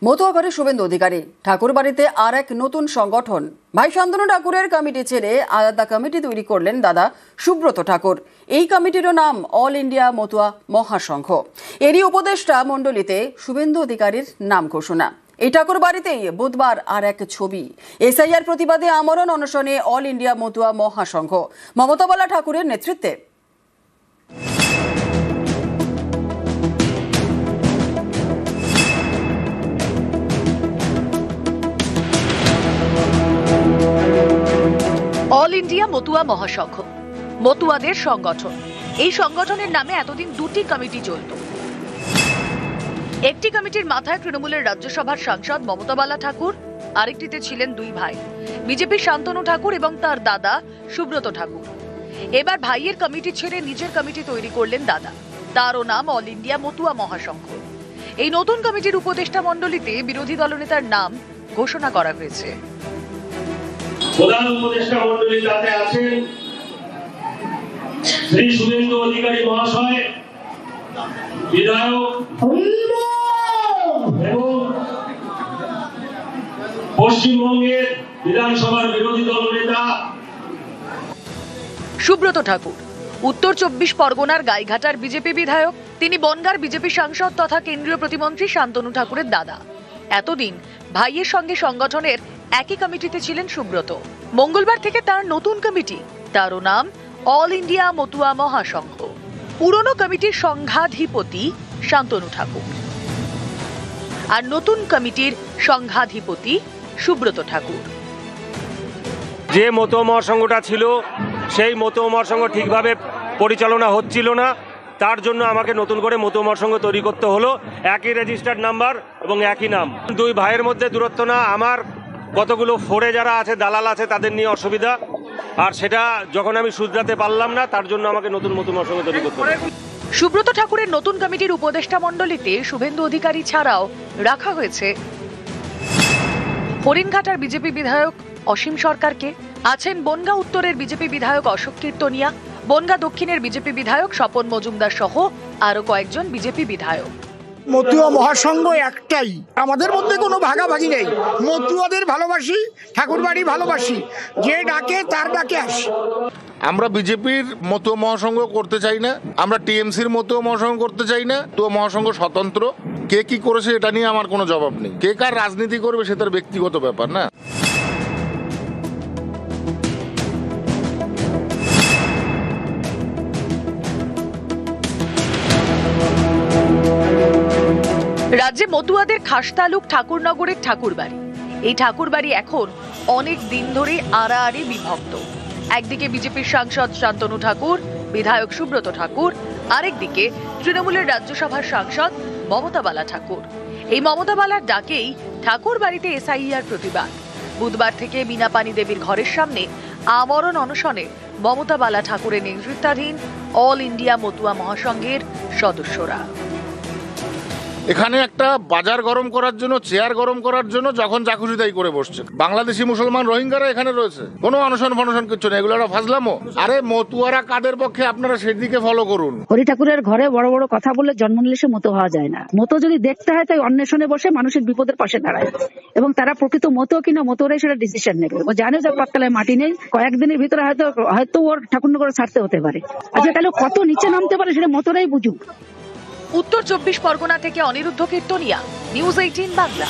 মতুয়াঘাটে শুভেন্দু অধিকারী ঠাকুর বাড়িতে আর এক নতুন সংগঠন ভাই শান্তনু ঠাকুরের কমিটি ছেড়ে আলাদা কমিটি তৈরি করলেন দাদা সুব্রত ঠাকুর। এই কমিটিরও নাম অল ইন্ডিয়া মতুয়া মহাসংঘ। এরই উপদেষ্টা মণ্ডলীতে শুভেন্দু অধিকারীর নাম ঘোষণা। এই ঠাকুর বাড়িতেই বুধবার আর এক ছবি। এসআইআর প্রতিবাদে আমরণ অনশনে অল ইন্ডিয়া মতুয়া মহাসংঘ মমতা বালা ঠাকুরের নেতৃত্বে। অল ইন্ডিয়া মতুয়া মহাসংঘ মতুয়াদের সংগঠন। এই সংগঠনের নামে এতদিন দুটি কমিটি চলত। একটি কমিটির মাথায় তৃণমূলের রাজ্যসভার সাংসদ মমতা বালা ঠাকুর, আরেকটিতে ছিলেন দুই ভাই, বিজেপির শান্তনু ঠাকুর এবং তার দাদা সুব্রত ঠাকুর। এবার ভাইয়ের কমিটি ছেড়ে নিজের কমিটি তৈরি করলেন দাদা, তারও নাম অল ইন্ডিয়া মতুয়া মহাসংঘ। এই নতুন কমিটির উপদেষ্টা মণ্ডলীতে বিরোধী দলনেতার নাম ঘোষণা করা হয়েছে। প্রধান উপদেষ্টা মণ্ডলীতে আছেন শ্রী শুভেন্দু অধিকারী মহাশয়, বিধায়ক এবং পশ্চিমবঙ্গের বিধানসভার বিরোধী দল নেতা সুব্রত ঠাকুর উত্তর 24 পরগনার গাইঘাটার বিজেপি বিধায়ক। তিনি বনগাঁর বিজেপি সাংসদ তথা কেন্দ্রীয় প্রতিমন্ত্রী শান্তনু ঠাকুরের দাদা। এতদিন ভাইয়ের সঙ্গে সংগঠনের একই কমিটিতে ছিলেন সুব্রত। মঙ্গলবার থেকে তার নতুন কমিটি, তারও নাম অল ইন্ডিয়া মতুয়া মহাসংঘ। পুরনো কমিটির সংঘাধিপতি শান্তনু ঠাকুর আর নতুন কমিটির সংঘাধিপতি সুব্রত ঠাকুর। যে মতুয়া মহাসংঘটা ছিল সেই মতুয়া মহাসংঘ ঠিকভাবে পরিচালনা হচ্ছিল না, তার জন্য আমাকে নতুন করে মতুয়া মহাসংঘ তৈরি করতে হলো। একই রেজিস্টার্ড নাম্বার এবং একই নাম। দুই ভাইয়ের মধ্যে দূরত্ব না, আমার কতগুলো ফোরে যারা আছে দালাল আছে তাদের নিয়ে অসুবিধা, আর সেটা যখন আমি শুধরাতে পারলাম না, তার জন্য আমাকে নতুন মতুয়া মহাসংঘ তৈরি করতে হলো। সুব্রত ঠাকুরের নতুন কমিটির উপদেষ্টা মণ্ডলীতে শুভেন্দু অধিকারী ছাড়াও রাখা হয়েছে হরিণঘাটার বিজেপি বিধায়ক অসীম সরকারকে, আছেন বনগাঁ উত্তরের বিজেপি বিধায়ক অশোক কীর্তনিয়া, বনগাঁ দক্ষিণের বিজেপি বিধায়ক স্বপন মজুমদার সহ আরো কয়েকজন বিজেপি বিধায়ক। মতুয়া মহাসংঘ একটাই, আমাদের মধ্যে কোনো ভাগাভাগি নেই। মতুয়াদের ভালোবাসি, ঠাকুরবাড়ি ভালোবাসি, যে ডাকে তার ডাকে আসি। আমরা বিজেপির মতুয়া মহাসংঘ করতে চাই না, আমরা টিএমসির মতুয়া মহাসংঘ করতে চাই না। তো মহাসংঘ স্বতন্ত্র, কে কি করেছে এটা নিয়ে আমার কোনো জবাব নেই। কে কার রাজনীতি করবে সে তার ব্যক্তিগত ব্যাপার না। রাজ্যে মতুয়াদের খাসতালুক ঠাকুরনগরের ঠাকুরবাড়ি। এই ঠাকুরবাড়ি এখন অনেক দিন ধরে আড়াআড়ি বিভক্ত। একদিকে বিজেপির সাংসদ শান্তনু ঠাকুর, বিধায়ক সুব্রত ঠাকুর, আরেকদিকে তৃণমূলের রাজ্যসভার সাংসদ মমতা বালা ঠাকুর। এই মমতা বালার ডাকেই ঠাকুর বাড়িতে এসআইআর প্রতিবাদ। বুধবার থেকে বীণাপানি দেবীর ঘরের সামনে আমরণ অনশনে মমতা বালা ঠাকুরের নেতৃত্বাধীন অল ইন্ডিয়া মতুয়া মহাসংঘের সদস্যরা। এখানে একটা বাজার গরম করার জন্য, চেয়ার গরম করার জন্য যখন যা খুশি তাই করে বসছে। বাংলাদেশি মুসলমান রোহিঙ্গারা এখানে রয়েছে, কোনো অনশন ফনশন কিছু নেই, এগুলো ফাজলামো। আরে মতুয়ারা কাদের পক্ষে, আপনারা সেদিকে ফলো করুন। হরি ঠাকুরের ঘরে বড় বড় কথা বলে জন্ম নিলে সে মতো হওয়া যায় না। মতো যদি দেখতে হয় তাই অন্বেষণে বসে মানুষের বিপদের পাশে দাঁড়ায়, এবং তারা প্রকৃত মতো কিনা মতোরাই সেটা ডিসিশন নেবে। ও জানে যে পাততলায় মাটি নেই, কয়েকদিনের ভিতরে হয়তো ওর ঠাকুরনগরে ছাড়তে হতে পারে। আচ্ছা, তাহলে কত নিচে নামতে পারে সেটা মতোরাই বুঝুক। উত্তর 24 পরগনা থেকে অনিরুদ্ধ কীর্তনিয়া, নিউজ 18 বাংলা।